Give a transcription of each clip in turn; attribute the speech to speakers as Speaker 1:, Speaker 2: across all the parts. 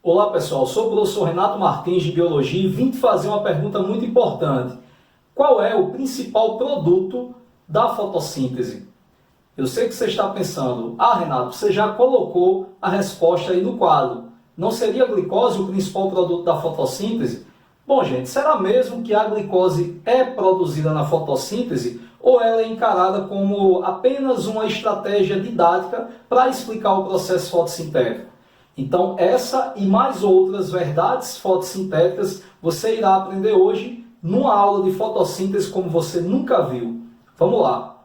Speaker 1: Olá pessoal, sou o professor Renato Martins de Biologia e vim te fazer uma pergunta muito importante. Qual é o principal produto da fotossíntese? Eu sei que você está pensando, Renato, você já colocou a resposta aí no quadro. Não seria a glicose o principal produto da fotossíntese? Bom gente, será mesmo que a glicose é produzida na fotossíntese ou ela é encarada como apenas uma estratégia didática para explicar o processo fotossintético? Então, essa e mais outras verdades fotossintéticas você irá aprender hoje numa aula de fotossíntese como você nunca viu. Vamos lá!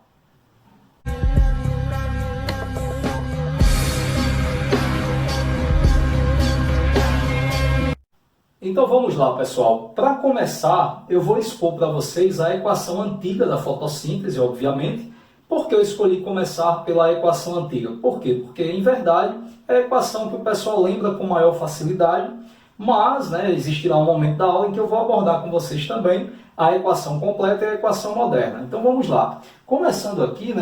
Speaker 1: Então vamos lá, pessoal. Para começar, eu vou expor para vocês a equação antiga da fotossíntese, obviamente. Por que eu escolhi começar pela equação antiga? Por quê? Porque, em verdade, é a equação que o pessoal lembra com maior facilidade, mas existirá um momento da aula em que eu vou abordar com vocês também a equação completa e a equação moderna. Então vamos lá. Começando aqui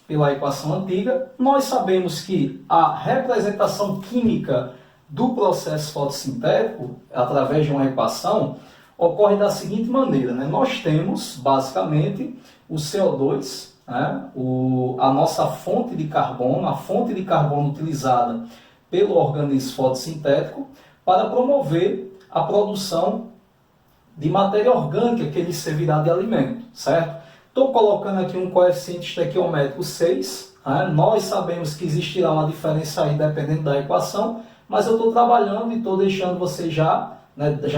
Speaker 1: pela equação antiga, nós sabemos que a representação química do processo fotossintético, através de uma equação, ocorre da seguinte maneira. Nós temos, basicamente, o CO2, a nossa fonte de carbono, a fonte de carbono utilizada pelo organismo fotossintético para promover a produção de matéria orgânica que lhe servirá de alimento, certo? Estou colocando aqui um coeficiente estequiométrico 6, nós sabemos que existirá uma diferença aí dependendo da equação, mas eu estou trabalhando e estou deixando vocês já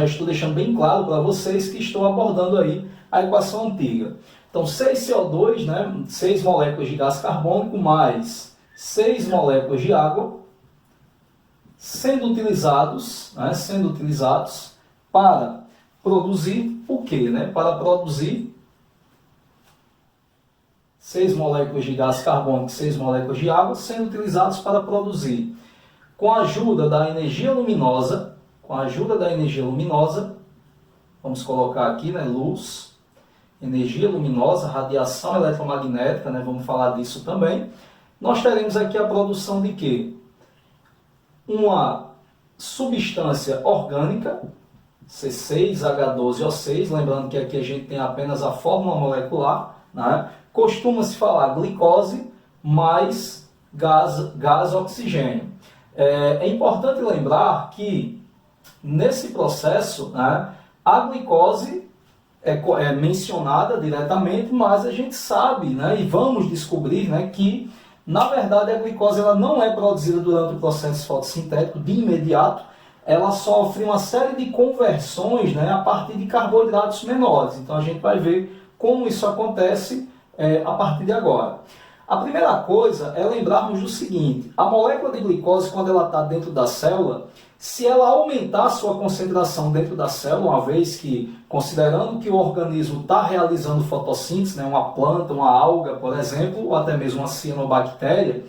Speaker 1: estou deixando bem claro para vocês que estou abordando aí a equação antiga. Então, 6CO2, 6 moléculas de gás carbônico mais 6 moléculas de água, sendo utilizados para produzir o quê? Para produzir 6 moléculas de gás carbônico e 6 moléculas de água, sendo utilizados para produzir, com a ajuda da energia luminosa, vamos colocar aqui, luz, energia luminosa, radiação eletromagnética, vamos falar disso também. Nós teremos aqui a produção de quê? Uma substância orgânica, C6H12O6, lembrando que aqui a gente tem apenas a fórmula molecular, Costuma-se falar glicose mais gás oxigênio. É importante lembrar que, nesse processo, a glicose é mencionada diretamente, mas a gente sabe, e vamos descobrir que, na verdade, a glicose ela não é produzida durante o processo fotossintético de imediato, ela sofre uma série de conversões a partir de carboidratos menores. Então, a gente vai ver como isso acontece a partir de agora. A primeira coisa é lembrarmos do seguinte: a molécula de glicose, quando ela está dentro da célula, se ela aumentar a sua concentração dentro da célula, uma vez que, considerando que o organismo está realizando fotossíntese, uma planta, uma alga, por exemplo, ou até mesmo uma cianobactéria,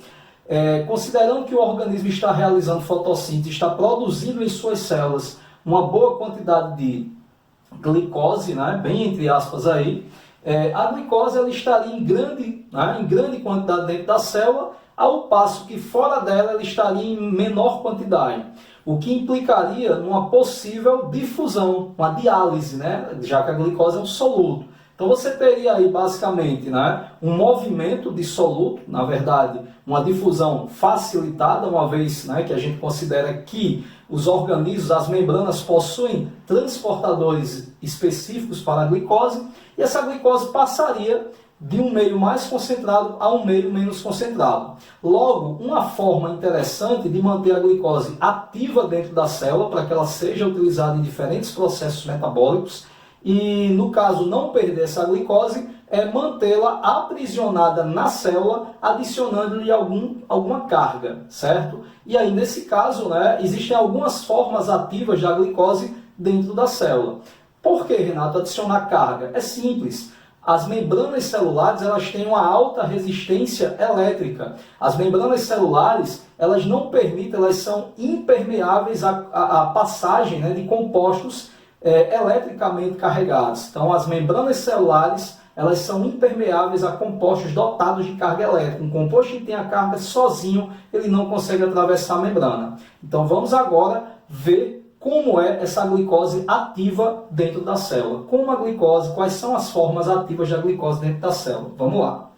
Speaker 1: considerando que o organismo está realizando fotossíntese, está produzindo em suas células uma boa quantidade de glicose, bem entre aspas aí, a glicose ela estaria em grande quantidade dentro da célula, ao passo que fora dela ela estaria em menor quantidade, o que implicaria numa possível difusão, uma diálise, já que a glicose é um soluto. Então você teria aí basicamente um movimento de soluto, na verdade uma difusão facilitada, uma vez que a gente considera que os organismos, as membranas possuem transportadores específicos para a glicose, e essa glicose passaria de um meio mais concentrado a um meio menos concentrado. Logo, uma forma interessante de manter a glicose ativa dentro da célula, para que ela seja utilizada em diferentes processos metabólicos, e no caso não perder essa glicose, é mantê-la aprisionada na célula, adicionando-lhe alguma carga, certo? E aí, nesse caso, existem algumas formas ativas da glicose dentro da célula. Por que, Renato, adicionar carga? É simples. As membranas celulares elas têm uma alta resistência elétrica. As membranas celulares elas não permitem, elas são impermeáveis à passagem de compostos eletricamente carregados. Então, as membranas celulares elas são impermeáveis a compostos dotados de carga elétrica. Um composto que tem a carga sozinho, ele não consegue atravessar a membrana. Então vamos agora ver como é essa glicose ativa dentro da célula. Como a glicose, quais são as formas ativas da glicose dentro da célula? Vamos lá.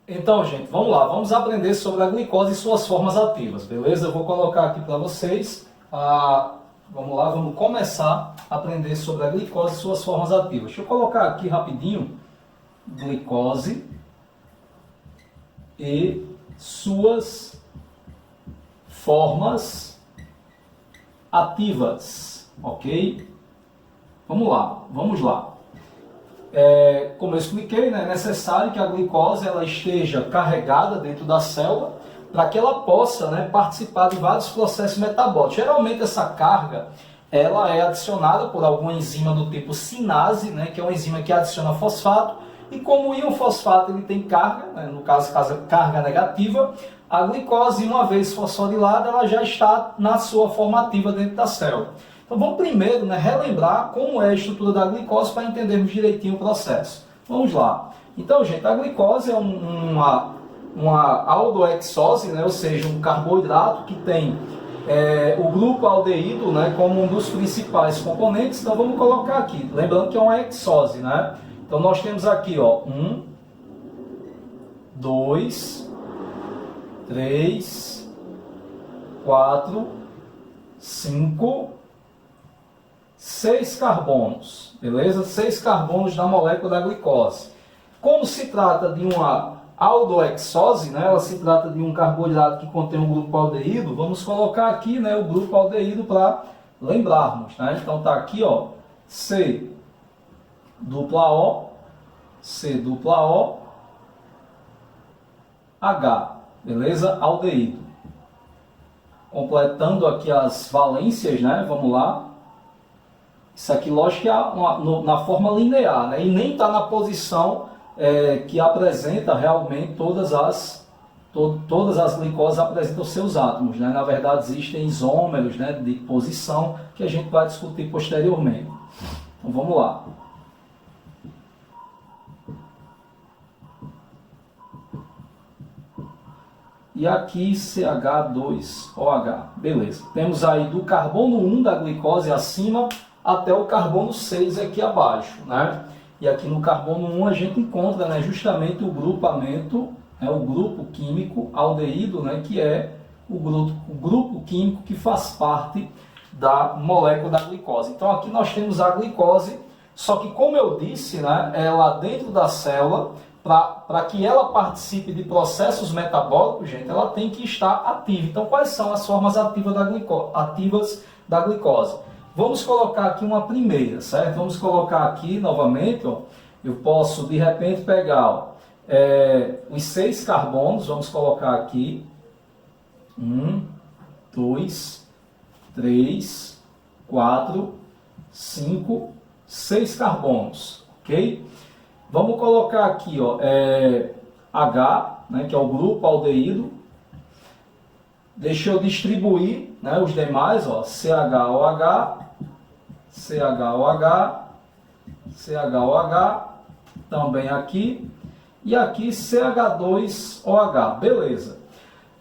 Speaker 1: Então, gente, vamos lá. Vamos aprender sobre a glicose e suas formas ativas, beleza? Eu vou colocar aqui para vocês. Vamos lá, vamos começar a aprender sobre a glicose e suas formas ativas. Deixa eu colocar aqui rapidinho. Glicose e suas formas ativas, ok? Vamos lá. Como eu expliquei, né, é necessário que a glicose ela esteja carregada dentro da célula para que ela possa, né, participar de vários processos metabólicos. Geralmente essa carga ela é adicionada por alguma enzima do tipo sinase, né, que é uma enzima que adiciona fosfato, e como o íon fosfato ele tem carga, né, no caso carga negativa, a glicose, uma vez fosforilada, ela já está na sua forma ativa dentro da célula. Então vamos primeiro, né, relembrar como é a estrutura da glicose para entendermos direitinho o processo. Vamos lá. Então, gente, a glicose é uma aldoexose, né, ou seja, um carboidrato que tem o grupo aldeído, né, como um dos principais componentes. Então vamos colocar aqui, lembrando que é uma hexose, né? Então nós temos aqui, ó, 1, 2, 3, 4, 5, 6 carbonos, beleza? 6 carbonos da molécula da glicose. Como se trata de uma aldoexose, né? Ela se trata de um carboidrato que contém um grupo aldeído, vamos colocar aqui, né, o grupo aldeído para lembrarmos, né? Então tá aqui, ó, C dupla O, H, beleza? Aldeído. Completando aqui as valências, né? Vamos lá. Isso aqui, lógico, que é na forma linear, né? E nem está na posição que apresenta realmente todas as glicoses apresentam seus átomos, né? Na verdade, existem isômeros, né, de posição que a gente vai discutir posteriormente. Então, vamos lá. E aqui CH2OH. Beleza. Temos aí do carbono 1 da glicose acima até o carbono 6 aqui abaixo, né? E aqui no carbono 1 a gente encontra, né, justamente o grupamento, né, o grupo químico aldeído, né, que é o grupo químico que faz parte da molécula da glicose. Então aqui nós temos a glicose, só que como eu disse, né, ela dentro da célula, para que ela participe de processos metabólicos, gente, ela tem que estar ativa. Então quais são as formas ativas da glicose? Vamos colocar aqui uma primeira, certo? Vamos colocar aqui novamente, ó, eu posso de repente pegar, ó, os 6 carbonos, vamos colocar aqui, 1, 2, 3, 4, 5, 6 carbonos, ok? Vamos colocar aqui, ó, H, né, que é o grupo aldeído. Deixa eu distribuir, né, os demais, ó, CHOH, CHOH, CHOH, também aqui, e aqui CH2OH, beleza.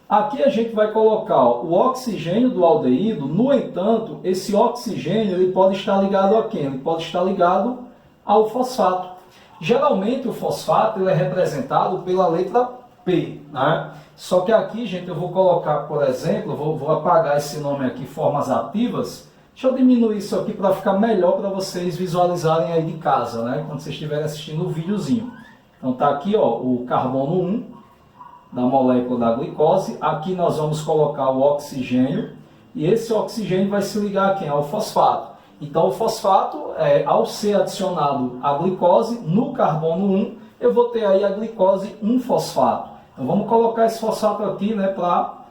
Speaker 1: Aqui a gente vai colocar, ó, o oxigênio do aldeído. No entanto, esse oxigênio ele pode estar ligado a quem? Ele pode estar ligado ao fosfato. Geralmente o fosfato ele é representado pela letra P, né? Só que aqui, gente, eu vou colocar, por exemplo, vou apagar esse nome aqui, formas ativas. Deixa eu diminuir isso aqui para ficar melhor para vocês visualizarem aí de casa, né? Quando vocês estiverem assistindo o videozinho. Então tá aqui, ó, o carbono 1 da molécula da glicose. Aqui nós vamos colocar o oxigênio. E esse oxigênio vai se ligar a quem? Ao fosfato. Então o fosfato, ao ser adicionado à glicose, no carbono 1, eu vou ter aí a glicose 1-fosfato. Então vamos colocar esse fosfato aqui, né, para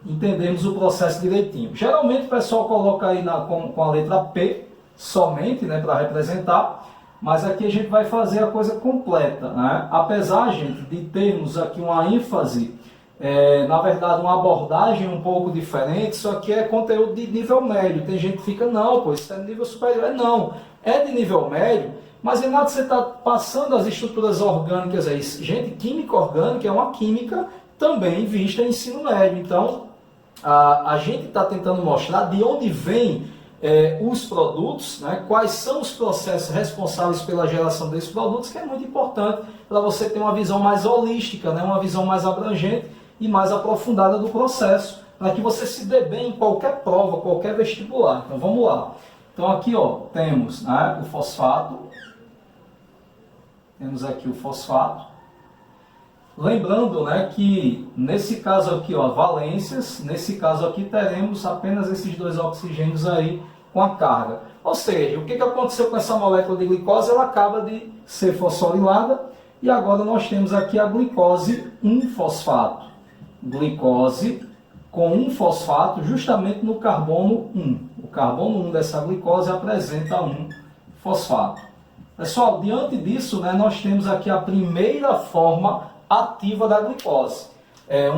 Speaker 1: entendermos o processo direitinho. Geralmente o pessoal coloca aí com a letra P somente, né, para representar, mas aqui a gente vai fazer a coisa completa, né? Apesar, gente, de termos aqui uma ênfase, na verdade uma abordagem um pouco diferente, isso aqui é conteúdo de nível médio. Tem gente que fica, não, pô, isso é de nível superior. Não, é de nível médio, Mas, Renato, você está passando as estruturas orgânicas aí. Gente, química orgânica é uma química também vista em ensino médio. Então, a gente está tentando mostrar de onde vêm os produtos, né, quais são os processos responsáveis pela geração desses produtos, que é muito importante para você ter uma visão mais holística, né, uma visão mais abrangente e mais aprofundada do processo, para que você se dê bem em qualquer prova, qualquer vestibular. Então, vamos lá. Então, aqui temos, né, o fosfato. Temos aqui o fosfato. Lembrando, né, que nesse caso aqui, valências, nesse caso aqui teremos apenas esses dois oxigênios aí com a carga. Ou seja, o que aconteceu com essa molécula de glicose? Ela acaba de ser fosforilada e agora nós temos aqui a glicose 1-fosfato. Glicose com 1-fosfato justamente no carbono 1. O carbono 1 dessa glicose apresenta 1-fosfato. Pessoal, diante disso, né, nós temos aqui a primeira forma ativa da glicose.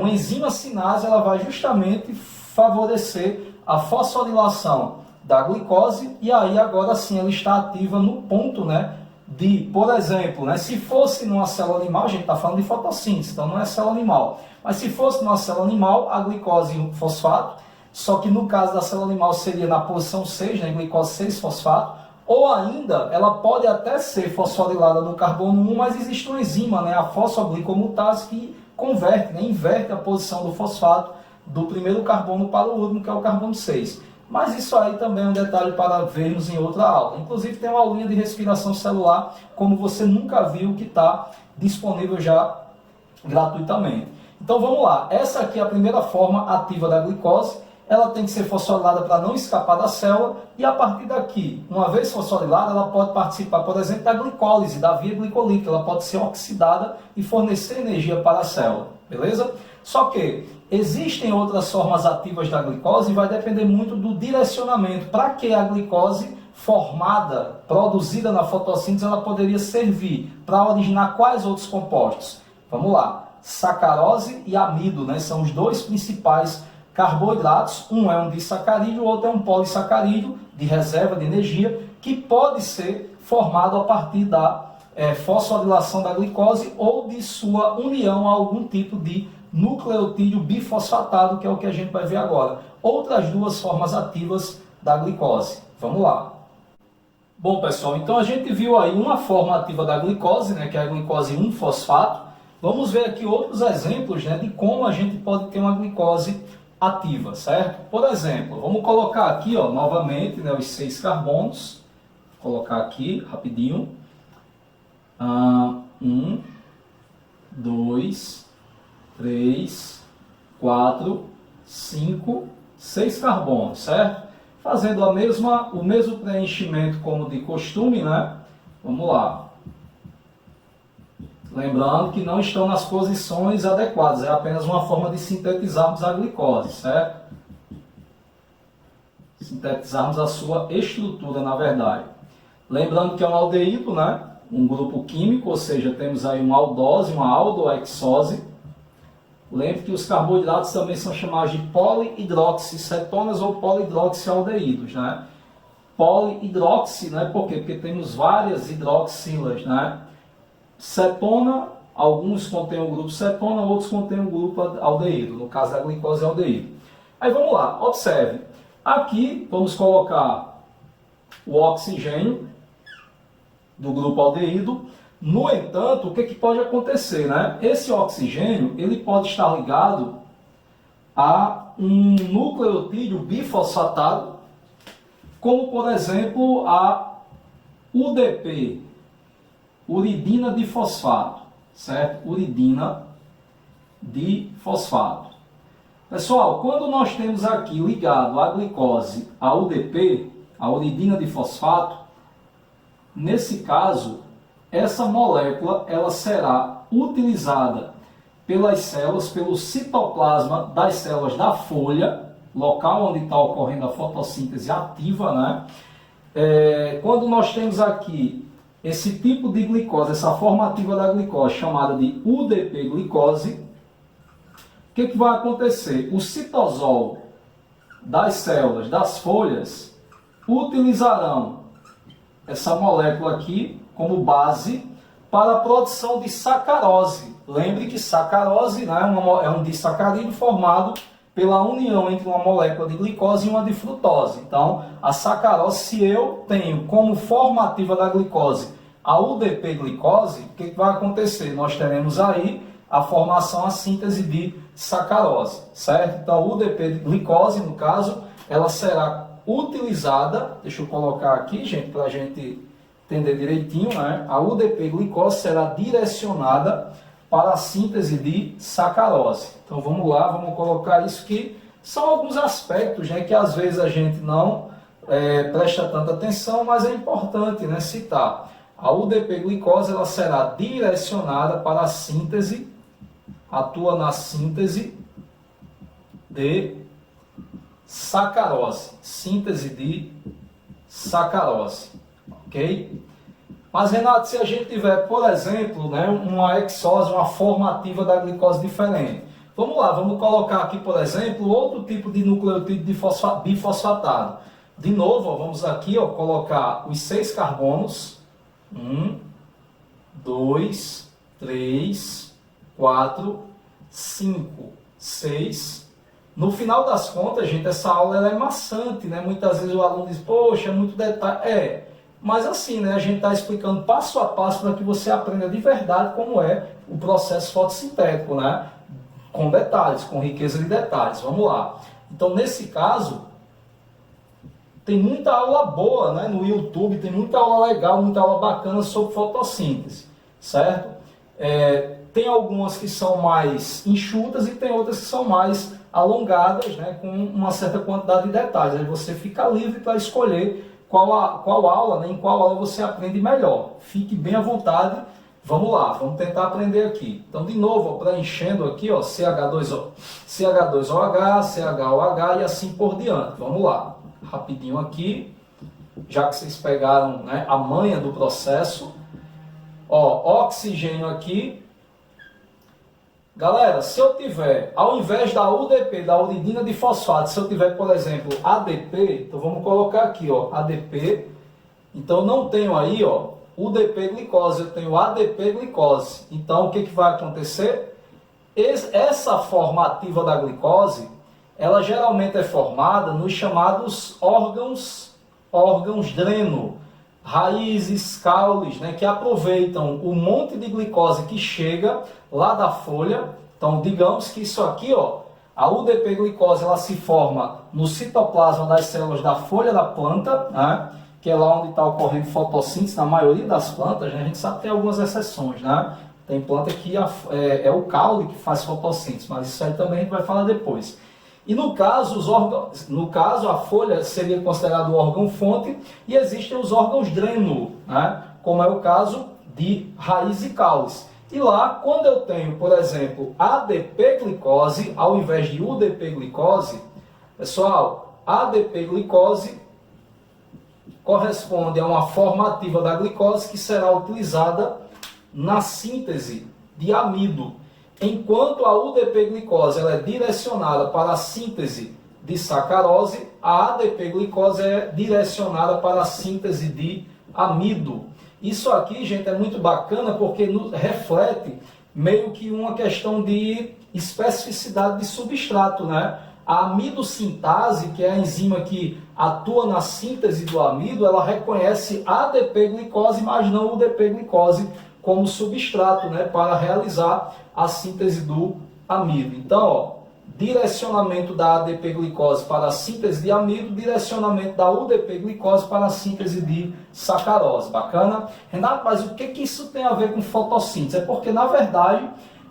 Speaker 1: Uma enzima sinase, ela vai justamente favorecer a fosforilação da glicose e aí agora sim ela está ativa no ponto, né, de, por exemplo, né, se fosse numa célula animal, a gente está falando de fotossíntese, então não é célula animal, mas se fosse numa célula animal, a glicose e o fosfato, só que no caso da célula animal seria na posição 6, né, glicose 6-fosfato, ou ainda, ela pode até ser fosforilada no carbono 1, mas existe uma enzima, né, a fosfoglicomutase, que converte, né, inverte a posição do fosfato do primeiro carbono para o último, que é o carbono 6. Mas isso aí também é um detalhe para vermos em outra aula. Inclusive tem uma aulinha de respiração celular, como você nunca viu, que está disponível já gratuitamente. Então vamos lá, essa aqui é a primeira forma ativa da glicose. Ela tem que ser fosforilada para não escapar da célula e a partir daqui, uma vez fosforilada, ela pode participar, por exemplo, da glicólise, da via glicolítica, ela pode ser oxidada e fornecer energia para a célula, beleza? Só que existem outras formas ativas da glicose e vai depender muito do direcionamento. Para que a glicose formada, produzida na fotossíntese, ela poderia servir para originar quais outros compostos? Vamos lá, sacarose e amido, né? São os dois principais carboidratos, um é um disacarídeo, o outro é um polissacarídeo de reserva de energia, que pode ser formado a partir da fosforilação da glicose ou de sua união a algum tipo de nucleotídeo bifosfatado, que é o que a gente vai ver agora. Outras duas formas ativas da glicose. Vamos lá. Bom, pessoal, então a gente viu aí uma forma ativa da glicose, né, que é a glicose 1-fosfato. Vamos ver aqui outros exemplos, né, de como a gente pode ter uma glicose ativa, certo? Por exemplo, vamos colocar aqui, novamente, né, os 6 carbonos. Vou colocar aqui, rapidinho. 1, 2, 3, 4, 5, 6 carbonos, certo? Fazendo o mesmo preenchimento como de costume, né? Vamos lá. Lembrando que não estão nas posições adequadas, é apenas uma forma de sintetizarmos a glicose, certo? Sintetizarmos a sua estrutura, na verdade. Lembrando que é um aldeído, né? Um grupo químico, ou seja, temos aí uma aldose, uma aldoexose. Lembre que os carboidratos também são chamados de polihidroxicetonas ou polihidroxialdeídos, né? Polihidroxi, né? Por quê? Porque temos várias hidroxilas, né? Cetona, alguns contêm o grupo cetona, outros contêm o grupo aldeído. No caso da glicose é aldeído. Aí vamos lá, observe. Aqui vamos colocar o oxigênio do grupo aldeído. No entanto, o que pode acontecer, né? Esse oxigênio ele pode estar ligado a um nucleotídeo bifosfatado, como por exemplo a UDP, uridina difosfato, certo? Uridina difosfato. Pessoal, quando nós temos aqui ligado a glicose a UDP, a uridina difosfato, nesse caso, essa molécula ela será utilizada pelas células, pelo citoplasma das células da folha, local onde está ocorrendo a fotossíntese ativa, né? Quando nós temos aqui esse tipo de glicose, essa forma ativa da glicose, chamada de UDP-glicose, o que vai acontecer? O citosol das células, das folhas, utilizarão essa molécula aqui como base para a produção de sacarose. Lembre que sacarose, né, é um disacarídeo formado pela união entre uma molécula de glicose e uma de frutose. Então, a sacarose, se eu tenho como forma ativa da glicose a UDP-glicose, o que vai acontecer? Nós teremos aí a formação, a síntese de sacarose, certo? Então, a UDP-glicose, no caso, ela será utilizada, deixa eu colocar aqui, gente, para a gente entender direitinho, né? A UDP-glicose será direcionada para a síntese de sacarose. Então vamos lá, vamos colocar isso que são alguns aspectos, né, que às vezes a gente não presta tanta atenção, mas é importante, né, citar. A UDP-glicose ela será direcionada para a síntese, atua na síntese de sacarose. Síntese de sacarose, ok? Mas, Renato, se a gente tiver, por exemplo, né, uma exose, uma forma ativa da glicose diferente. Vamos lá, vamos colocar aqui, por exemplo, outro tipo de nucleotídeo bifosfatado. De novo, ó, vamos aqui ó, colocar os 6 carbonos. 1, 2, 3, 4, 5, 6. No final das contas, gente, essa aula ela é maçante, né? Muitas vezes o aluno diz, poxa, é muito detalhe. Mas assim, né, a gente está explicando passo a passo para que você aprenda de verdade como é o processo fotossintético, né? Com detalhes, com riqueza de detalhes. Vamos lá. Então, nesse caso, tem muita aula boa, né, no YouTube, tem muita aula legal, muita aula bacana sobre fotossíntese, certo? Tem algumas que são mais enxutas e tem outras que são mais alongadas, né, com uma certa quantidade de detalhes. Aí você fica livre para escolher qual aula, né, em qual aula você aprende melhor. Fique bem à vontade. Vamos lá, vamos tentar aprender aqui. Então, de novo, preenchendo aqui, ó, CH2OH, CHOH e assim por diante. Vamos lá, rapidinho aqui, já que vocês pegaram, né, a manha do processo. Ó, oxigênio aqui. Galera, se eu tiver, ao invés da UDP, da uridina de fosfato, se eu tiver, por exemplo, ADP, então vamos colocar aqui, ó, ADP. Então, eu não tenho aí, ó, UDP-glicose, eu tenho ADP-glicose. Então, o que vai acontecer? Essa forma ativa da glicose, ela geralmente é formada nos chamados órgãos dreno, raízes, caules, né, que aproveitam o monte de glicose que chega lá da folha. Então, digamos que isso aqui, ó, a UDP-glicose, ela se forma no citoplasma das células da folha da planta, né, que é lá onde está ocorrendo fotossíntese na maioria das plantas, né? A gente sabe que tem algumas exceções, né? Tem planta que é o caule que faz fotossíntese, mas isso aí também a gente vai falar depois. E no caso, a folha seria considerado o órgão-fonte e existem os órgãos dreno, né? Como é o caso de raiz e caules. E lá, quando eu tenho, por exemplo, ADP-glicose, ao invés de UDP-glicose, pessoal, ADP-glicose corresponde a uma forma ativa da glicose que será utilizada na síntese de amido. Enquanto a UDP-glicose ela é direcionada para a síntese de sacarose, a ADP-glicose é direcionada para a síntese de amido. Isso aqui, gente, é muito bacana porque reflete meio que uma questão de especificidade de substrato, né? A amidosintase, que é a enzima que atua na síntese do amido, ela reconhece ADP-glicose, mas não UDP-glicose como substrato, né, para realizar a síntese do amido. Então, ó, direcionamento da ADP-glicose para a síntese de amido, direcionamento da UDP-glicose para a síntese de sacarose. Bacana? Renato, mas o que isso tem a ver com fotossíntese? É porque, na verdade,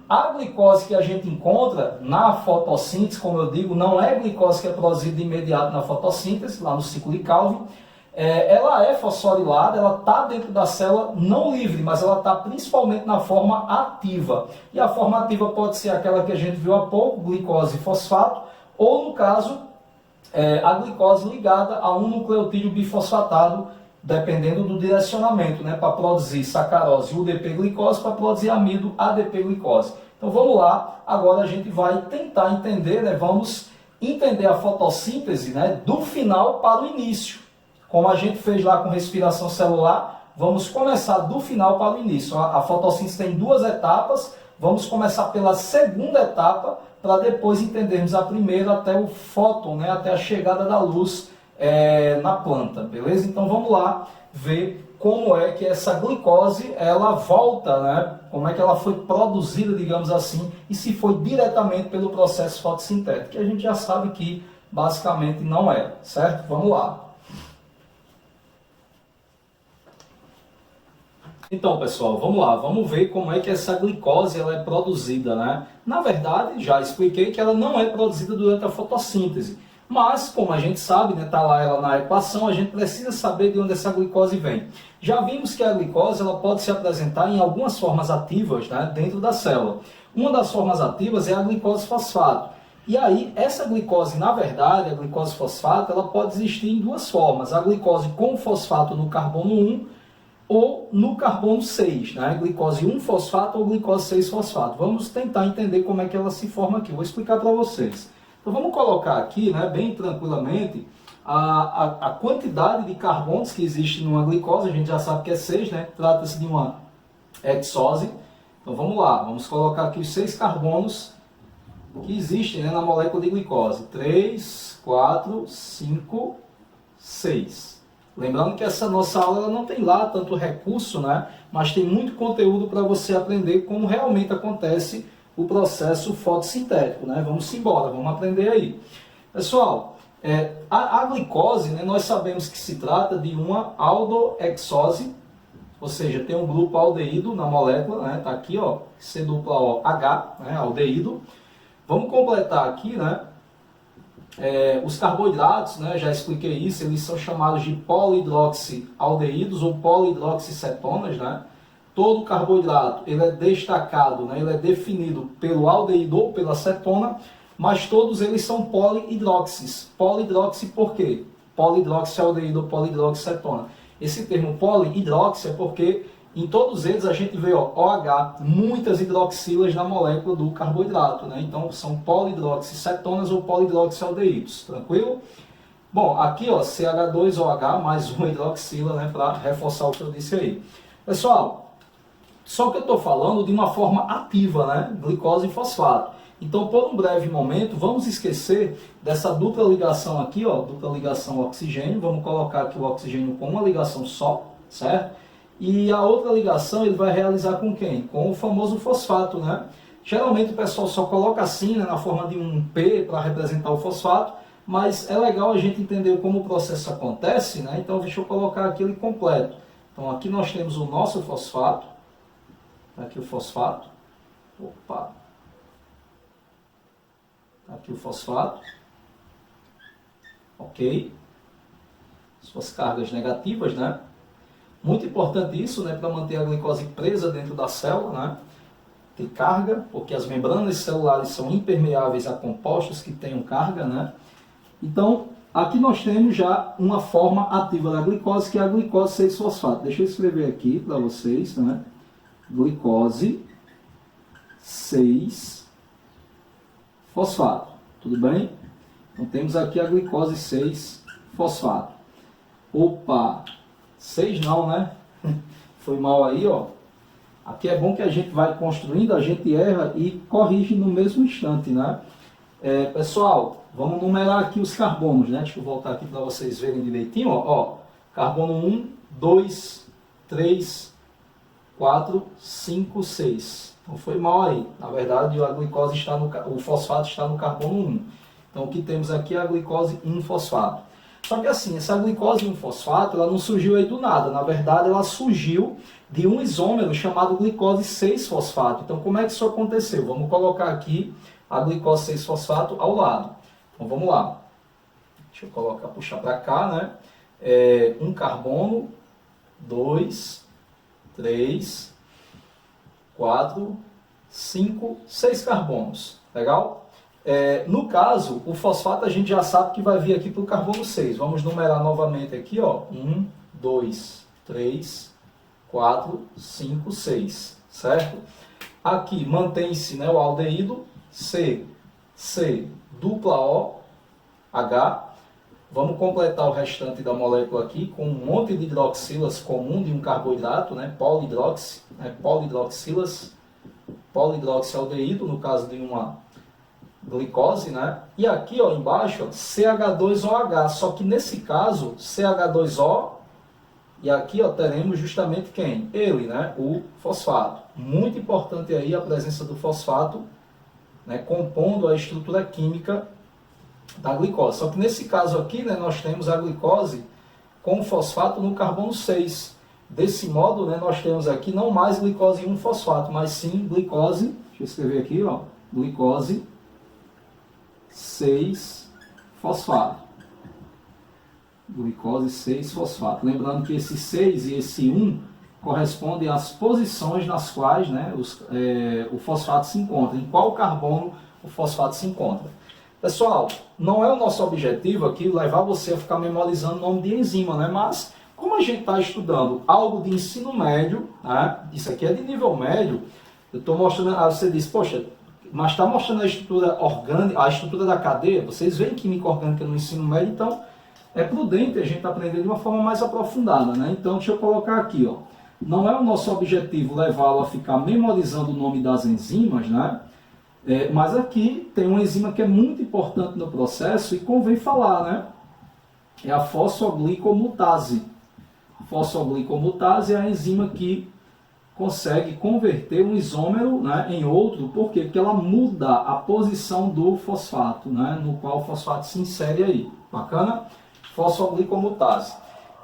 Speaker 1: a glicose que a gente encontra na fotossíntese, como eu digo, não é glicose que é produzida de imediato na fotossíntese, lá no ciclo de Calvin. Ela é fosforilada, ela está dentro da célula não livre, mas ela está principalmente na forma ativa. E a forma ativa pode ser aquela que a gente viu há pouco, glicose e fosfato, ou no caso, a glicose ligada a um nucleotídeo bifosfatado, dependendo do direcionamento, né, para produzir sacarose UDP-glicose, para produzir amido ADP-glicose. Então vamos lá, agora a gente vai tentar entender, né, vamos entender a fotossíntese, né, do final para o início. Como a gente fez lá com respiração celular, Vamos começar do final para o início. A fotossíntese tem duas etapas. Vamos começar pela segunda etapa, para depois entendermos a primeira até o fóton, né, até a chegada da luz na planta, beleza? Então vamos lá ver como é que essa glicose ela volta, né? Como é que ela foi produzida, digamos assim, e se foi diretamente pelo processo fotossintético, que a gente já sabe que basicamente não é, certo? Vamos lá. Então, pessoal, vamos lá, vamos ver como é que essa glicose ela é produzida, né? Na verdade, já expliquei que ela não é produzida durante a fotossíntese, mas, como a gente sabe, né, tá lá ela na equação, a gente precisa saber de onde essa glicose vem. Já vimos que a glicose ela pode se apresentar em algumas formas ativas, né, dentro da célula. Uma das formas ativas é a glicose fosfato. E aí, essa glicose, na verdade, a glicose fosfato, ela pode existir em duas formas. A glicose com fosfato no carbono 1 ou no carbono 6, né? Glicose 1-fosfato ou glicose 6-fosfato. Vamos tentar entender como é que ela se forma aqui. Vou explicar para vocês. Então vamos colocar aqui, né, bem tranquilamente, a quantidade de carbonos que existe numa glicose. A gente já sabe que é 6, né? Trata-se de uma hexose. Então vamos lá, vamos colocar aqui os 6 carbonos que existem, né, na molécula de glicose. 3, 4, 5, 6. Lembrando que essa nossa aula ela não tem lá tanto recurso, né? Mas tem muito conteúdo para você aprender como realmente acontece o processo fotossintético, né? Vamos embora, vamos aprender aí. Pessoal, a glicose, né, nós sabemos que se trata de uma aldohexose, ou seja, tem um grupo aldeído na molécula, né? Tá aqui, ó, C-O-H, né, aldeído. Vamos completar aqui, né? Os carboidratos, né, já expliquei isso, eles são chamados de polihidroxialdeídos ou polihidroxicetonas, né? Todo carboidrato ele é destacado, né, ele é definido pelo aldeído ou pela cetona, mas todos eles são polihidroxis. Polihidroxi por quê? Polihidroxialdeído ou polihidroxicetona. Esse termo polihidroxi é porque em todos eles a gente vê, ó, OH, muitas hidroxilas na molécula do carboidrato, né? Então são polihidroxicetonas ou polihidroxialdeídos, tranquilo? Bom, aqui, ó, CH2OH mais uma hidroxila, né, para reforçar o que eu disse aí. Pessoal, só que eu estou falando de uma forma ativa, né? Glicose e fosfato. Então, por um breve momento, vamos esquecer dessa dupla ligação aqui, ó, dupla ligação oxigênio. Vamos colocar aqui o oxigênio com uma ligação só, certo? E a outra ligação ele vai realizar com quem? Com o famoso fosfato, né? Geralmente o pessoal só coloca assim, né, na forma de um P para representar o fosfato, mas é legal a gente entender como o processo acontece, né? Então deixa eu colocar aqui ele completo. Então aqui nós temos o nosso fosfato, aqui o fosfato, opa, aqui o fosfato, ok, suas cargas negativas, né? Muito importante isso, né, para manter a glicose presa dentro da célula, né? Ter carga, porque as membranas celulares são impermeáveis a compostos que tenham carga, né? Então, aqui nós temos já uma forma ativa da glicose, que é a glicose 6-fosfato. Deixa eu escrever aqui para vocês, né? Glicose 6-fosfato. Tudo bem? Então, temos aqui a glicose 6-fosfato. Opa! 6 não, né? Foi mal aí, ó. Aqui é bom que a gente vai construindo, a gente erra e corrige no mesmo instante, né? Pessoal, vamos numerar aqui os carbonos, né? Deixa eu voltar aqui para vocês verem direitinho, ó. Carbono 1, 2, 3, 4, 5, 6. Então foi mal aí. Na verdade, a glicose está o fosfato está no carbono 1. Então o que temos aqui é a glicose 1-fosfato. Só que assim, essa glicose 1-fosfato, ela não surgiu aí do nada. Na verdade, ela surgiu de um isômero chamado glicose 6-fosfato. Então, como é que isso aconteceu? Vamos colocar aqui a glicose 6-fosfato ao lado. Então, vamos lá. Deixa eu colocar, puxar para cá, né? Um carbono, 2, 3, 4, 5, 6 carbonos. Legal? No caso, o fosfato a gente já sabe que vai vir aqui para o carbono 6. Vamos numerar novamente aqui, ó. 1, 2, 3, 4, 5, 6. Certo? Aqui mantém-se, né, o aldeído C, dupla O, H. Vamos completar o restante da molécula aqui com um monte de hidroxilas comum de um carboidrato, né? Polihidroxilas, polihidroxialdeído, no caso de uma glicose, né? E aqui, ó, embaixo, ó, CH2OH, só que nesse caso, CH2O, e aqui, ó, teremos justamente quem? Ele, né? O fosfato. Muito importante aí a presença do fosfato, né? Compondo a estrutura química da glicose. Só que nesse caso aqui, né, nós temos a glicose com fosfato no carbono 6. Desse modo, né, nós temos aqui não mais glicose 1-fosfato, mas sim glicose, deixa eu escrever aqui, ó, glicose 6-fosfato. Glicose 6-fosfato. Lembrando que esse 6 e esse 1 correspondem às posições nas quais, né, o fosfato se encontra. Em qual carbono o fosfato se encontra. Pessoal, não é o nosso objetivo aqui levar você a ficar memorizando o nome de enzima, né? Mas, como a gente está estudando algo de ensino médio, né? Isso aqui é de nível médio, eu estou mostrando, aí você diz, poxa, mas está mostrando a estrutura orgânica, a estrutura da cadeia, vocês veem química orgânica no ensino médio, então é prudente a gente aprender de uma forma mais aprofundada, né? Então, deixa eu colocar aqui, ó. Não é o nosso objetivo levá-lo a ficar memorizando o nome das enzimas, né? Mas aqui tem uma enzima que é muito importante no processo e convém falar, né? É a fosfoglicomutase. Fosfoglicomutase é a enzima que consegue converter um isômero, né, em outro. Por quê? Porque ela muda a posição do fosfato, né, no qual o fosfato se insere aí. Bacana? Fosfoglicomutase.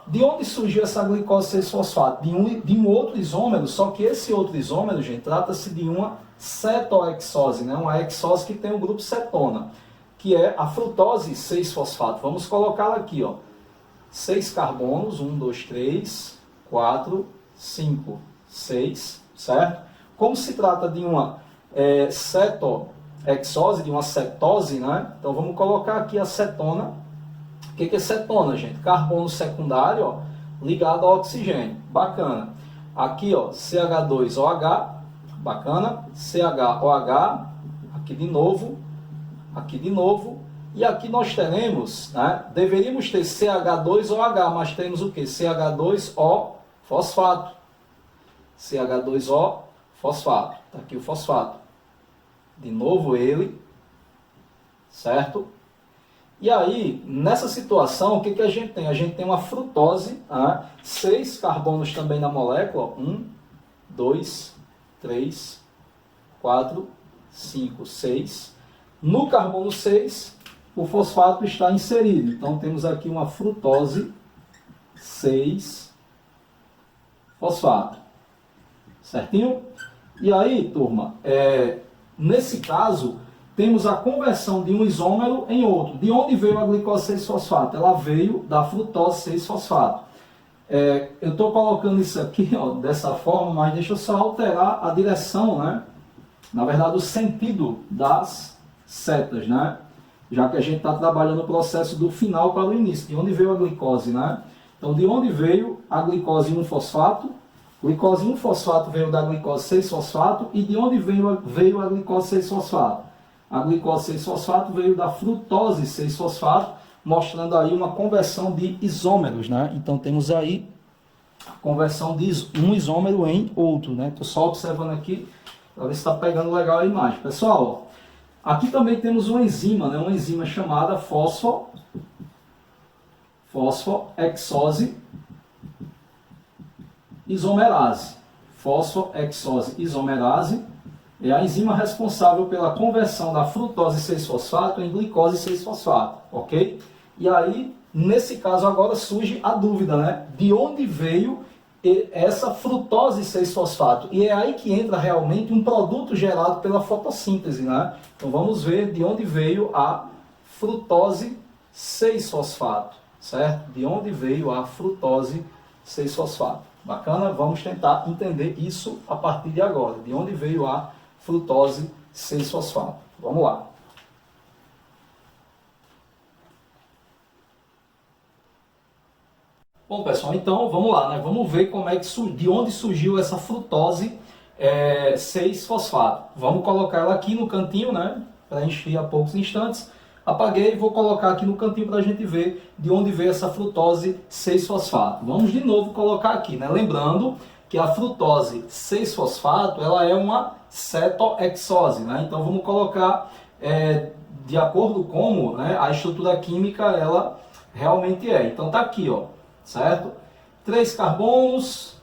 Speaker 1: De onde surgiu essa glicose 6-fosfato? De um outro isômero, só que esse outro isômero, gente, trata-se de uma cetoexose, né? Uma exose que tem o grupo cetona, que é a frutose 6-fosfato. Vamos colocá-la aqui, ó. 6 carbonos, 1, 2, 3, 4, 5, 6, certo? Como se trata de uma cetoexose, de uma cetose, né? Então vamos colocar aqui a cetona. O que é cetona, gente? Carbono secundário, ó, ligado ao oxigênio. Bacana. Aqui, ó, CH2OH. Bacana. CHOH. Aqui de novo. Aqui de novo. E aqui nós teremos, né? Deveríamos ter CH2OH, mas temos o que? CH2O fosfato. CH2O fosfato. Está aqui o fosfato. De novo ele. Certo? E aí, nessa situação, o que a gente tem? A gente tem uma frutose, 6 carbonos também na molécula, 1, 2, 3, 4, 5, 6. No carbono 6, o fosfato está inserido. Então, temos aqui uma frutose 6-fosfato. Certinho? E aí, turma, nesse caso, temos a conversão de um isômero em outro. De onde veio a glicose 6-fosfato? Ela veio da frutose 6-fosfato. Eu estou colocando isso aqui, ó, dessa forma, mas deixa eu só alterar a direção, né? Na verdade, o sentido das setas, né? Já que a gente está trabalhando o processo do final para o início. De onde veio a glicose, né? Então, de onde veio a glicose 1-fosfato? Glicose 1-fosfato veio da glicose 6-fosfato. E de onde veio a glicose 6-fosfato? A glicose 6-fosfato veio da frutose 6-fosfato, mostrando aí uma conversão de isômeros, né? Então temos aí a conversão de um isômero em outro, né? Estou só observando aqui para ver se está pegando legal a imagem. Pessoal, ó, aqui também temos uma enzima, né? Uma enzima chamada fosfoexose isomerase. Fosfoexose isomerase é a enzima responsável pela conversão da frutose 6-fosfato em glicose 6-fosfato, ok? E aí, nesse caso agora surge a dúvida, né? De onde veio essa frutose 6-fosfato? E é aí que entra realmente um produto gerado pela fotossíntese, né? Então vamos ver de onde veio a frutose 6-fosfato, certo? De onde veio a frutose 6-fosfato. Bacana? Vamos tentar entender isso a partir de agora. De onde veio a frutose 6-fosfato. Vamos lá. Bom, pessoal, então vamos lá, né? Vamos ver como é que de onde surgiu essa frutose 6-fosfato. Vamos colocar ela aqui no cantinho, né? Para encher a poucos instantes. Apaguei e vou colocar aqui no cantinho para a gente ver de onde veio essa frutose 6-fosfato. Vamos de novo colocar aqui, né? Lembrando que a frutose 6-fosfato ela é uma cetoexose, né? Então vamos colocar de acordo com como, né, a estrutura química ela realmente é. Então tá aqui, ó, certo? 3 carbonos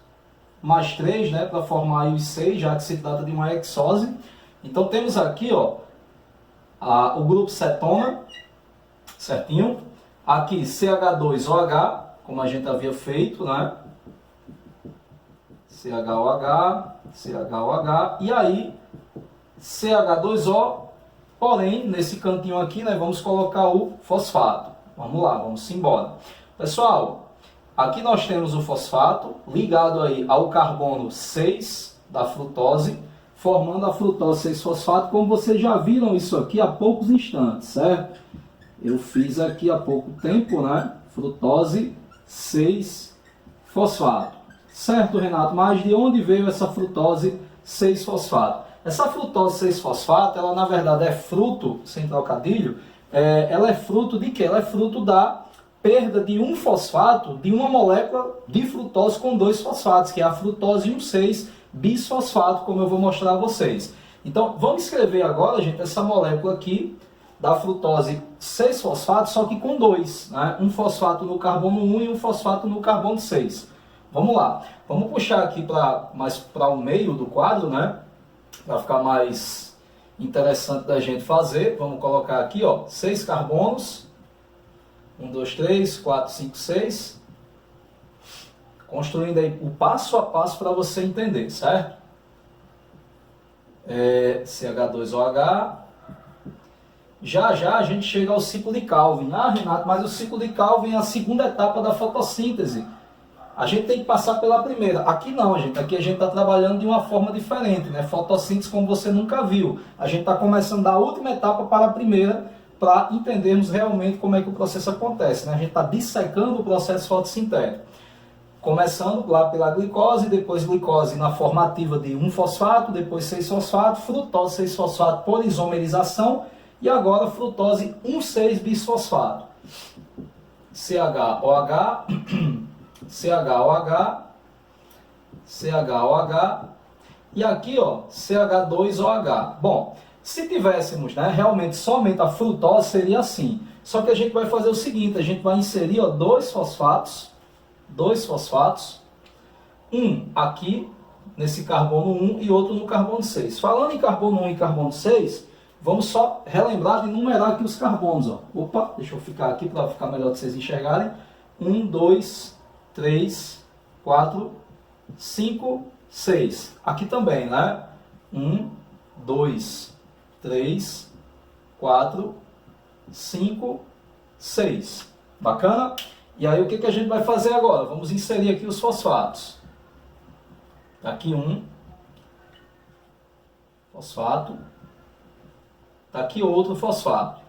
Speaker 1: mais 3, né, para formar aí os 6, já que se trata de uma exose. Então temos aqui, ó, o grupo cetona, certinho? Aqui CH2OH, como a gente havia feito, né? CHOH, CHOH, e aí CH2O, porém, nesse cantinho aqui, né, vamos colocar o fosfato. Vamos lá, vamos embora. Pessoal, aqui nós temos o fosfato ligado aí ao carbono 6 da frutose, formando a frutose 6-fosfato, como vocês já viram isso aqui há poucos instantes, certo? Eu fiz aqui há pouco tempo, né? Frutose 6-fosfato. Certo, Renato? Mas de onde veio essa frutose 6-fosfato? Essa frutose 6-fosfato, ela na verdade é fruto, sem trocadilho, ela é fruto de quê? Ela é fruto da perda de um fosfato de uma molécula de frutose com 2 fosfatos, que é a frutose 1,6-bisfosfato, como eu vou mostrar a vocês. Então, vamos escrever agora, gente, essa molécula aqui da frutose 6-fosfato, só que com 2, né? Um fosfato no carbono 1 e um fosfato no carbono 6. Vamos lá, vamos puxar aqui mais para o meio do quadro, né? Para ficar mais interessante da gente fazer. Vamos colocar aqui, ó, 6 carbonos. 1, 2, 3, 4, 5, 6. Construindo aí o passo a passo para você entender, certo? CH2OH. Já a gente chega ao ciclo de Calvin. Ah, Renato, mas o ciclo de Calvin é a segunda etapa da fotossíntese. A gente tem que passar pela primeira. Aqui não, gente. Aqui a gente está trabalhando de uma forma diferente, né? Fotossíntese como você nunca viu. A gente está começando da última etapa para a primeira, para entendermos realmente como é que o processo acontece, né? A gente está dissecando o processo fotossintético. Começando lá pela glicose, depois glicose na forma ativa de 1-fosfato, depois 6-fosfato, frutose 6-fosfato por isomerização e agora frutose 1,6-bisfosfato. CHOH, CHOH, CHOH e aqui, ó, CH2OH. Bom, se tivéssemos, né, realmente somente a frutose seria assim. Só que a gente vai fazer o seguinte, a gente vai inserir, ó, 2 fosfatos, um aqui nesse carbono 1 e outro no carbono 6. Falando em carbono 1 e carbono 6, vamos só relembrar de numerar aqui os carbonos, ó. Opa, deixa eu ficar aqui para ficar melhor de vocês enxergarem. 1, 2, 3, 4, 5, 6. Aqui também, né? 1, 2, 3, 4, 5, 6. Bacana? E aí o que a gente vai fazer agora? Vamos inserir aqui os fosfatos. Aqui um fosfato. Aqui outro fosfato.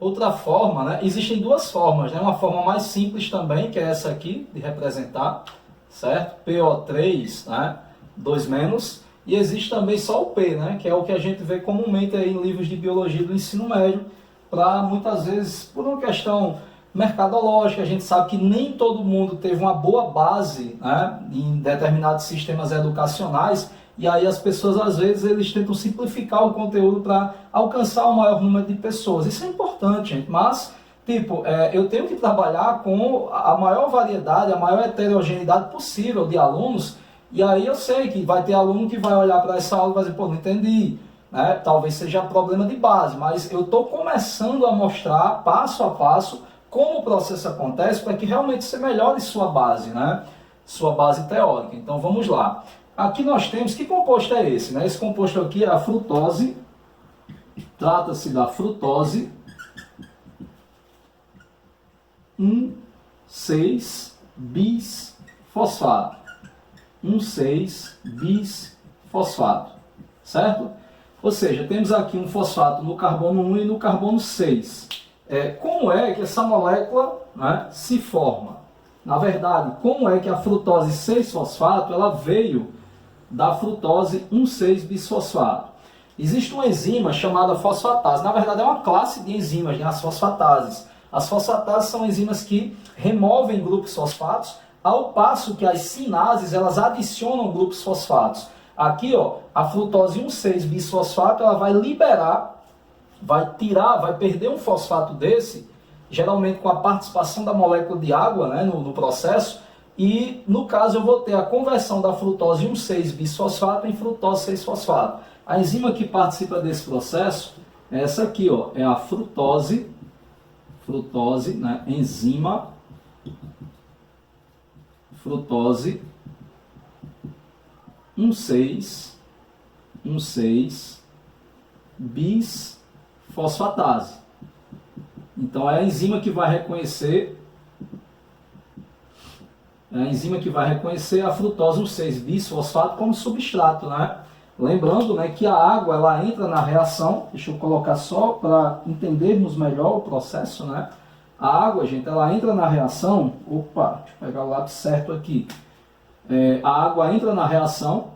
Speaker 1: Outra forma, né? Existem duas formas, né? Uma forma mais simples também, que é essa aqui, de representar, certo? PO3, né? 2 menos. E existe também só o P, né? Que é o que a gente vê comumente aí em livros de biologia do ensino médio, para muitas vezes, por uma questão mercadológica, a gente sabe que nem todo mundo teve uma boa base, né, em determinados sistemas educacionais, e aí as pessoas, às vezes, eles tentam simplificar o conteúdo para alcançar o maior número de pessoas. Isso é importante, gente, mas, tipo, eu tenho que trabalhar com a maior variedade, a maior heterogeneidade possível de alunos, e aí eu sei que vai ter aluno que vai olhar para essa aula e vai dizer, pô, não entendi. Né? Talvez seja problema de base, mas eu estou começando a mostrar passo a passo como o processo acontece para que realmente você melhore sua base, né? Sua base teórica. Então vamos lá. Aqui nós temos, que composto é esse? Né? Esse composto aqui é a frutose, trata-se da frutose 1,6-bisfosfato. 1,6-bisfosfato, certo? Ou seja, temos aqui um fosfato no carbono 1 e no carbono 6. Como é que essa molécula, né, se forma? Na verdade, como é que a frutose 6-fosfato ela veio da frutose 1,6-bisfosfato? Existe uma enzima chamada fosfatase. Na verdade, é uma classe de enzimas, né? As fosfatases. As fosfatases são enzimas que removem grupos fosfatos, ao passo que as cinases, elas adicionam grupos fosfatos. Aqui, ó, a frutose 1,6-bisfosfato, ela vai liberar, vai tirar, vai perder um fosfato desse, geralmente com a participação da molécula de água, né, no processo, e no caso eu vou ter a conversão da frutose 1,6-bisfosfato em frutose 6-fosfato. A enzima que participa desse processo é essa aqui, ó, é a frutose, né, enzima frutose 1,6-bisfosfatase. Então é a enzima que vai reconhecer a frutose 1,6-bisfosfato como substrato, né? Lembrando, né, que a água ela entra na reação, deixa eu colocar só para entendermos melhor o processo, né? A água, gente, ela entra na reação, opa, deixa eu pegar o lápis certo aqui. A água entra na reação,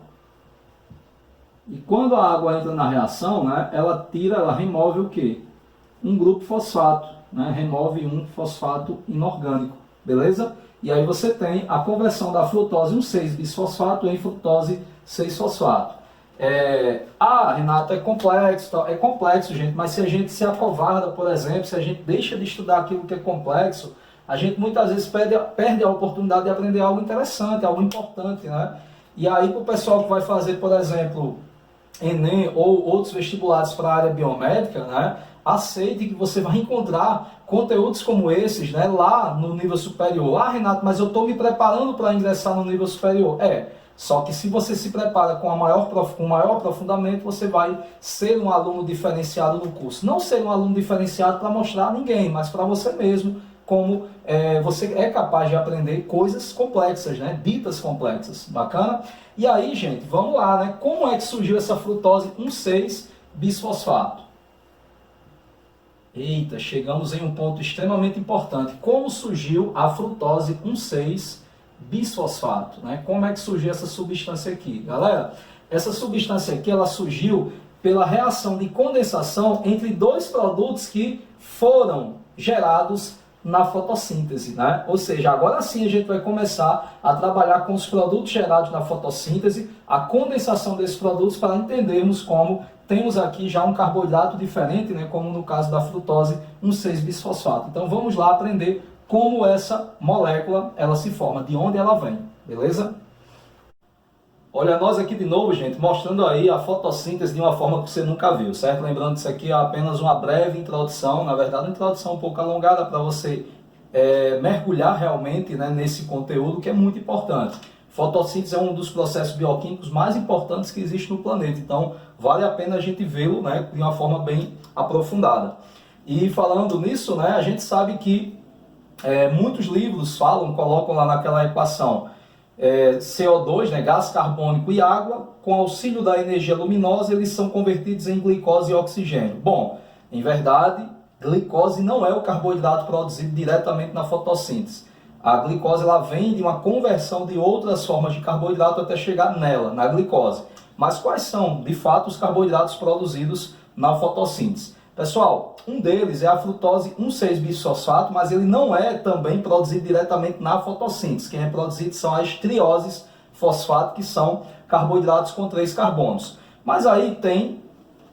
Speaker 1: e quando a água entra na reação, né, ela remove o quê? Um grupo fosfato, né? Remove um fosfato inorgânico, beleza? E aí você tem a conversão da frutose 1,6-bisfosfato em frutose 6-fosfato. Renato, é complexo, gente, mas se a gente se acovarda, por exemplo, se a gente deixa de estudar aquilo que é complexo, a gente muitas vezes perde a oportunidade de aprender algo interessante, algo importante, né? E aí, para o pessoal que vai fazer, por exemplo, Enem ou outros vestibulares para a área biomédica, né? Aceite que você vai encontrar conteúdos como esses, né, lá no nível superior. Renato, mas eu estou me preparando para ingressar no nível superior. Só que se você se prepara com maior aprofundamento, você vai ser um aluno diferenciado no curso. Não ser um aluno diferenciado para mostrar a ninguém, mas para você mesmo, como você é capaz de aprender coisas complexas, né, ditas complexas. Bacana? E aí, gente, vamos lá, né? Como é que surgiu essa frutose 1,6-bisfosfato? Eita, chegamos em um ponto extremamente importante. Como surgiu a frutose 1,6-bisfosfato, né? Como é que surgiu essa substância aqui? Galera, essa substância aqui, ela surgiu pela reação de condensação entre dois produtos que foram gerados na fotossíntese, né? Ou seja, agora sim a gente vai começar a trabalhar com os produtos gerados na fotossíntese, a condensação desses produtos para entendermos como temos aqui já um carboidrato diferente, né? Como no caso da frutose 1,6-bisfosfato. Então vamos lá aprender como essa molécula ela se forma, de onde ela vem, beleza? Olha nós aqui de novo, gente, mostrando aí a fotossíntese de uma forma que você nunca viu, certo? Lembrando que isso aqui é apenas uma breve introdução, na verdade uma introdução um pouco alongada para você mergulhar realmente, né, nesse conteúdo que é muito importante. Fotossíntese é um dos processos bioquímicos mais importantes que existe no planeta, então vale a pena a gente vê-lo, né, de uma forma bem aprofundada. E falando nisso, né, a gente sabe que muitos livros colocam lá naquela equação CO2, né, gás carbônico e água, com auxílio da energia luminosa, eles são convertidos em glicose e oxigênio. Bom, em verdade, glicose não é o carboidrato produzido diretamente na fotossíntese. A glicose ela vem de uma conversão de outras formas de carboidrato até chegar nela, na glicose. Mas quais são, de fato, os carboidratos produzidos na fotossíntese? Pessoal, um deles é a frutose 1,6-bisfosfato, mas ele não é também produzido diretamente na fotossíntese. Quem é produzido são as trioses fosfato, que são carboidratos com 3 carbonos. Mas aí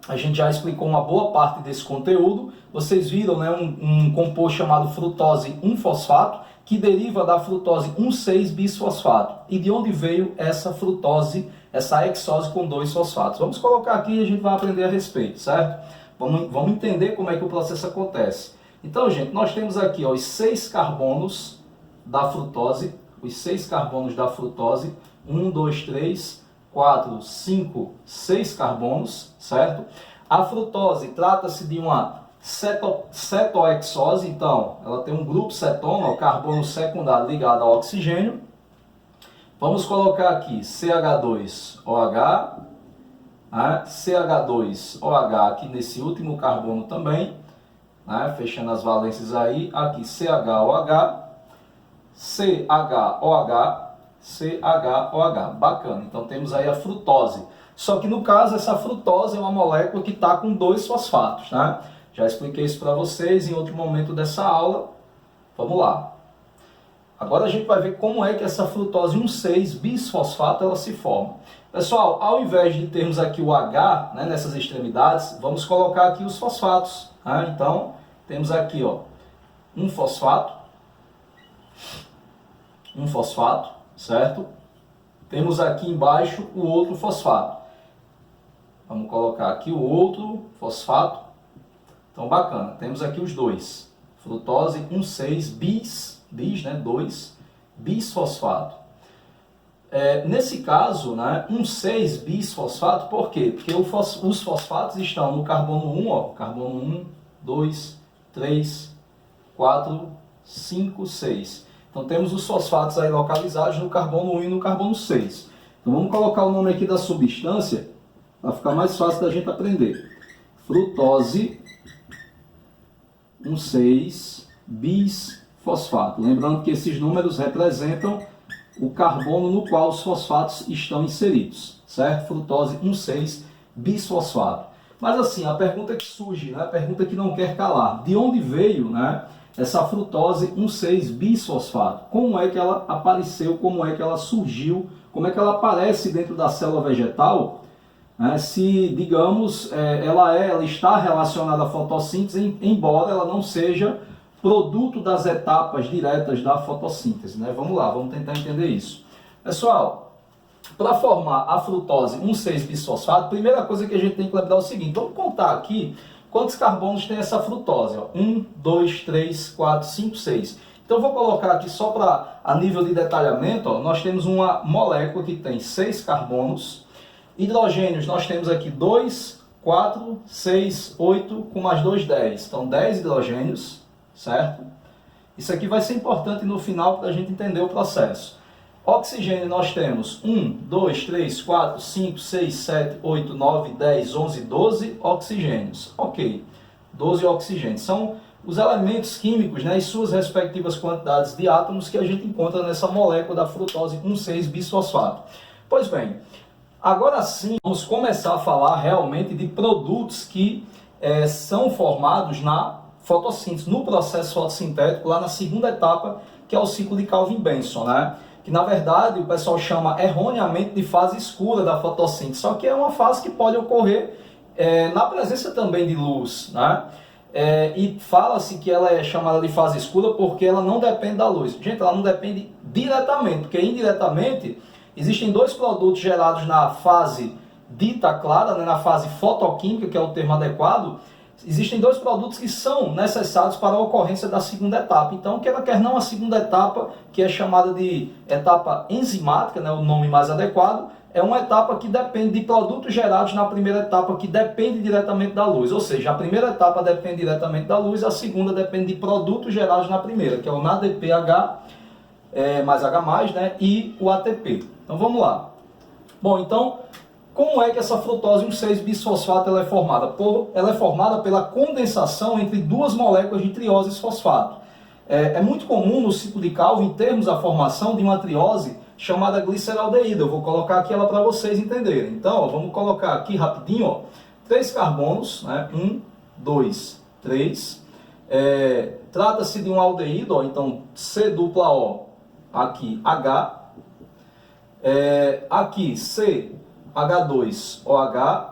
Speaker 1: a gente já explicou uma boa parte desse conteúdo. Vocês viram, né, um composto chamado frutose 1-fosfato, que deriva da frutose 1,6-bisfosfato. E de onde veio essa frutose, essa hexose com 2 fosfatos? Vamos colocar aqui e a gente vai aprender a respeito, certo? Vamos entender como é que o processo acontece. Então, gente, nós temos aqui os 6 carbonos da frutose, 1, 2, 3, 4, 5, 6 carbonos, certo? A frutose trata-se de uma cetohexose, então ela tem um grupo cetona, o carbono secundário ligado ao oxigênio. Vamos colocar aqui CH2OH, CH2OH aqui nesse último carbono também, né? Fechando as valências aí, aqui CHOH, CHOH, CHOH, bacana. Então temos aí a frutose. Só que no caso, essa frutose é uma molécula que está com 2 fosfatos, né? Já expliquei isso para vocês em outro momento dessa aula. Vamos lá. Agora a gente vai ver como é que essa frutose 1,6-bisfosfato ela se forma. Pessoal, ao invés de termos aqui o H, né, nessas extremidades, vamos colocar aqui os fosfatos. Né? Então, temos aqui ó, um fosfato, certo? Temos aqui embaixo o outro fosfato. Vamos colocar aqui o outro fosfato. Então, bacana. Temos aqui os dois. Frutose 1,6-bis, né, 2-bisfosfato. Nesse caso, né, 1,6-bisfosfato, por quê? Porque os fosfatos estão no carbono 1, ó, carbono 1, 2, 3, 4, 5, 6. Então, temos os fosfatos aí localizados no carbono 1 e no carbono 6. Então, vamos colocar o nome aqui da substância para ficar mais fácil da gente aprender. Frutose 1,6-bisfosfato. Lembrando que esses números representam o carbono no qual os fosfatos estão inseridos, certo? Frutose 1,6-bisfosfato. Mas assim, a pergunta que surge, né? A pergunta que não quer calar, de onde veio, né, essa frutose 1,6-bisfosfato? Como é que ela apareceu, como é que ela surgiu, como é que ela aparece dentro da célula vegetal? Se, digamos, ela está relacionada à fotossíntese, embora ela não seja produto das etapas diretas da fotossíntese, né? Vamos lá, vamos tentar entender isso. Pessoal, para formar a frutose 1,6-bisfosfato, primeira coisa que a gente tem que lembrar é o seguinte, vamos contar aqui quantos carbonos tem essa frutose. 1, 2, 3, 4, 5, 6. Então eu vou colocar aqui só para a nível de detalhamento, ó, nós temos uma molécula que tem 6 carbonos. Hidrogênios, nós temos aqui 2, 4, 6, 8, com mais 2, 10. Então, 10 hidrogênios, certo? Isso aqui vai ser importante no final para a gente entender o processo. Oxigênio, nós temos 1, 2, 3, 4, 5, 6, 7, 8, 9, 10, 11, 12 oxigênios. Ok, 12 oxigênios. São os elementos químicos, né, e suas respectivas quantidades de átomos que a gente encontra nessa molécula da frutose 1,6-bisfosfato. Pois bem, agora sim, vamos começar a falar realmente de produtos que são formados na fotossíntese, no processo fotossintético, lá na segunda etapa, que é o ciclo de Calvin-Benson, né? Que na verdade o pessoal chama erroneamente de fase escura da fotossíntese, só que é uma fase que pode ocorrer na presença também de luz, né? E fala-se que ela é chamada de fase escura porque ela não depende da luz. Gente, ela não depende diretamente, porque indiretamente existem 2 produtos gerados na fase dita clara, né, na fase fotoquímica, que é o termo adequado. Existem 2 produtos que são necessários para a ocorrência da segunda etapa. Então, quer não, a segunda etapa, que é chamada de etapa enzimática, né, o nome mais adequado, é uma etapa que depende de produtos gerados na primeira etapa, que depende diretamente da luz. Ou seja, a primeira etapa depende diretamente da luz, a segunda depende de produtos gerados na primeira, que é o NADPH, mais H+, né, e o ATP. Então vamos lá. Bom, então, como é que essa frutose 1,6-bisfosfato ela é formada? Ela é formada pela condensação entre 2 moléculas de triose-fosfato. É muito comum no ciclo de Calvin termos a formação de uma triose chamada gliceraldeído. Eu vou colocar aqui ela para vocês entenderem. Então, ó, vamos colocar aqui rapidinho, ó, 3 carbonos, né? 1, 2, 3. Trata-se de um aldeído, ó, então C dupla O, aqui H. Aqui C, H2OH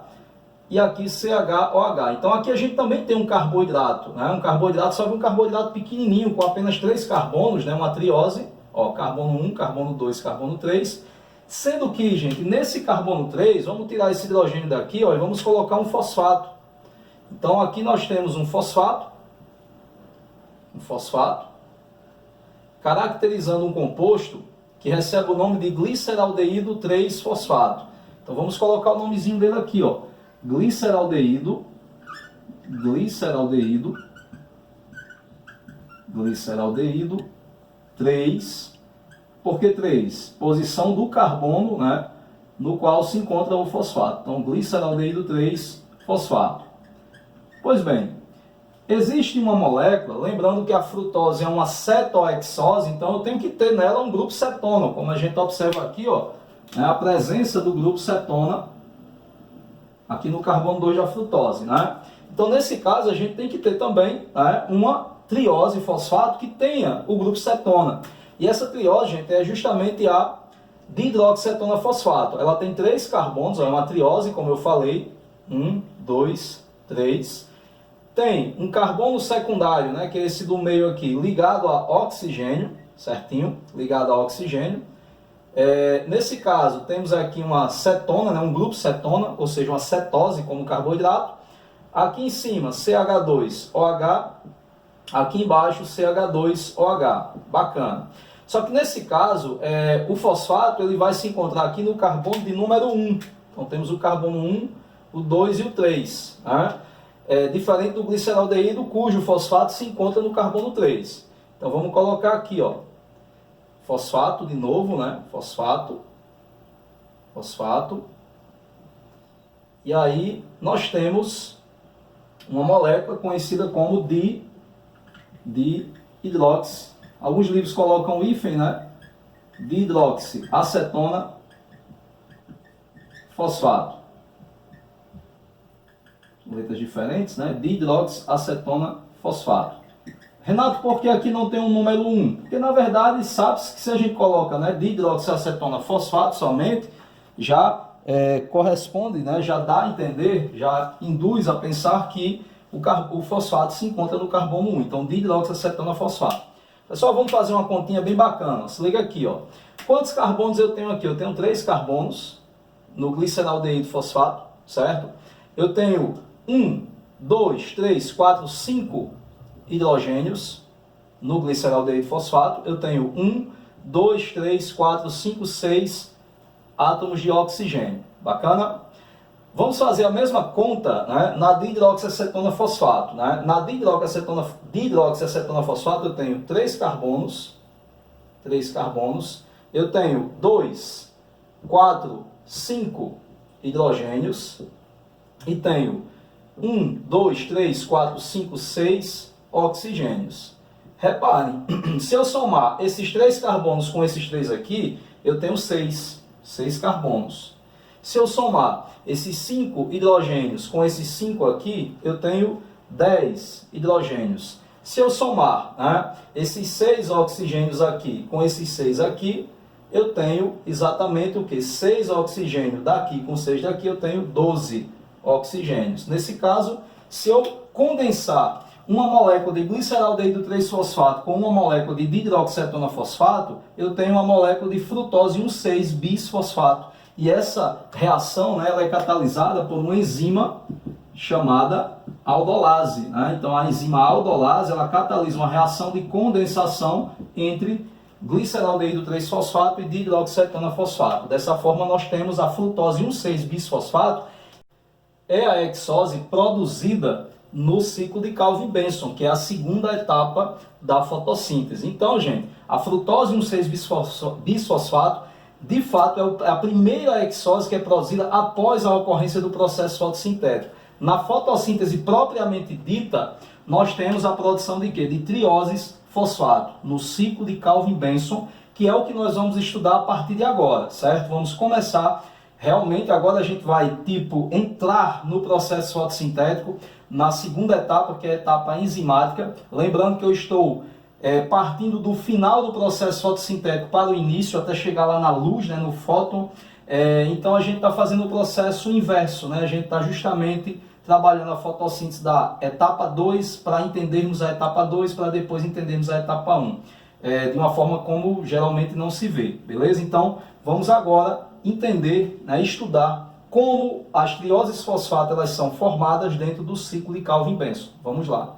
Speaker 1: e aqui CHOH. Então aqui a gente também tem um carboidrato, né? Um carboidrato, só que um carboidrato pequenininho, com apenas 3 carbonos, né? Uma triose, ó, carbono 1, carbono 2, carbono 3. Sendo que, gente, nesse carbono 3, vamos tirar esse hidrogênio daqui, ó, e vamos colocar um fosfato. Então aqui nós temos um fosfato, caracterizando um composto que recebe o nome de gliceraldeído 3-fosfato. Então vamos colocar o nomezinho dele aqui, ó. Gliceraldeído 3. Por que 3? Posição do carbono, né, no qual se encontra o fosfato. Então gliceraldeído 3-fosfato. Pois bem, existe uma molécula, lembrando que a frutose é uma cetoexose, então eu tenho que ter nela um grupo cetona, como a gente observa aqui, ó, a presença do grupo cetona aqui no carbono 2 da frutose, né? Então, nesse caso, a gente tem que ter também, né, uma triose fosfato que tenha o grupo cetona. E essa triose, gente, é justamente a dihidroxicetona fosfato. Ela tem 3 carbonos, é uma triose, como eu falei. 1, 2, 3. Tem um carbono secundário, né, que é esse do meio aqui, ligado a oxigênio, certinho? Ligado a oxigênio. Nesse caso, temos aqui uma cetona, né, um grupo cetona, ou seja, uma cetose como carboidrato. Aqui em cima, CH2OH. Aqui embaixo, CH2OH. Bacana. Só que nesse caso, o fosfato ele vai se encontrar aqui no carbono de número 1. Então temos o carbono 1, o 2 e o 3. Né? Diferente do gliceraldeído, cujo fosfato se encontra no carbono 3. Então vamos colocar aqui, ó, fosfato de novo, né? Fosfato. E aí nós temos uma molécula conhecida como dihidroxi. Alguns livros colocam o hífen, né? Dihidroxiacetona fosfato. Letras diferentes, né? Dihidroxiacetona fosfato. Renato, por que aqui não tem um número 1? Porque na verdade sabe-se que se a gente coloca, né, dihidroxiacetona fosfato somente, já corresponde, né, já dá a entender, já induz a pensar que o fosfato se encontra no carbono 1. Então, dihidroxiacetona fosfato. Pessoal, vamos fazer uma continha bem bacana. Se liga aqui, ó. Quantos carbonos eu tenho aqui? Eu tenho 3 carbonos no gliceraldeído fosfato, certo? Eu tenho 1, 2, 3, 4, 5 hidrogênios no gliceraldeído fosfato. Eu tenho 1, 2, 3, 4, 5, 6 átomos de oxigênio. Bacana? Vamos fazer a mesma conta, né, na dihidroxiacetona fosfato. Né? Na dihidroxiacetona fosfato eu tenho 3 carbonos. Eu tenho 2, 4, 5 hidrogênios. E tenho 1, 2, 3, 4, 5, 6 oxigênios. Reparem, se eu somar esses 3 carbonos com esses 3 aqui, eu tenho 6 carbonos. Se eu somar esses 5 hidrogênios com esses 5 aqui, eu tenho 10 hidrogênios. Se eu somar, né, esses 6 oxigênios aqui com esses 6 aqui, eu tenho exatamente o que? 6 oxigênios daqui com 6 daqui, eu tenho 12 oxigênios. Nesse caso, se eu condensar uma molécula de gliceraldeído 3-fosfato com uma molécula de dihidroxicetona fosfato, eu tenho uma molécula de frutose 1,6-bisfosfato. E essa reação, né, ela é catalisada por uma enzima chamada aldolase. Né? Então a enzima aldolase ela catalisa uma reação de condensação entre gliceraldeído 3-fosfato e dihidroxicetona fosfato. Dessa forma nós temos a frutose 1,6-bisfosfato, é a hexose produzida no ciclo de Calvin-Benson, que é a segunda etapa da fotossíntese. Então, gente, a frutose 1,6-bisfosfato de fato é a primeira hexose que é produzida após a ocorrência do processo fotossintético. Na fotossíntese propriamente dita, nós temos a produção de quê? De trioses fosfato, no ciclo de Calvin-Benson, que é o que nós vamos estudar a partir de agora, certo? Vamos começar realmente, agora a gente vai, entrar no processo fotossintético, na segunda etapa, que é a etapa enzimática. Lembrando que eu estou partindo do final do processo fotossintético para o início, até chegar lá na luz, né, no fóton. Então a gente está fazendo o processo inverso, né? A gente está justamente trabalhando a fotossíntese da etapa 2 para entendermos a etapa 2, para depois entendermos a etapa 1. De uma forma como geralmente não se vê, beleza? Então vamos agora entender, né, estudar como as trioses fosfato elas são formadas dentro do ciclo de Calvin-Benson. Vamos lá.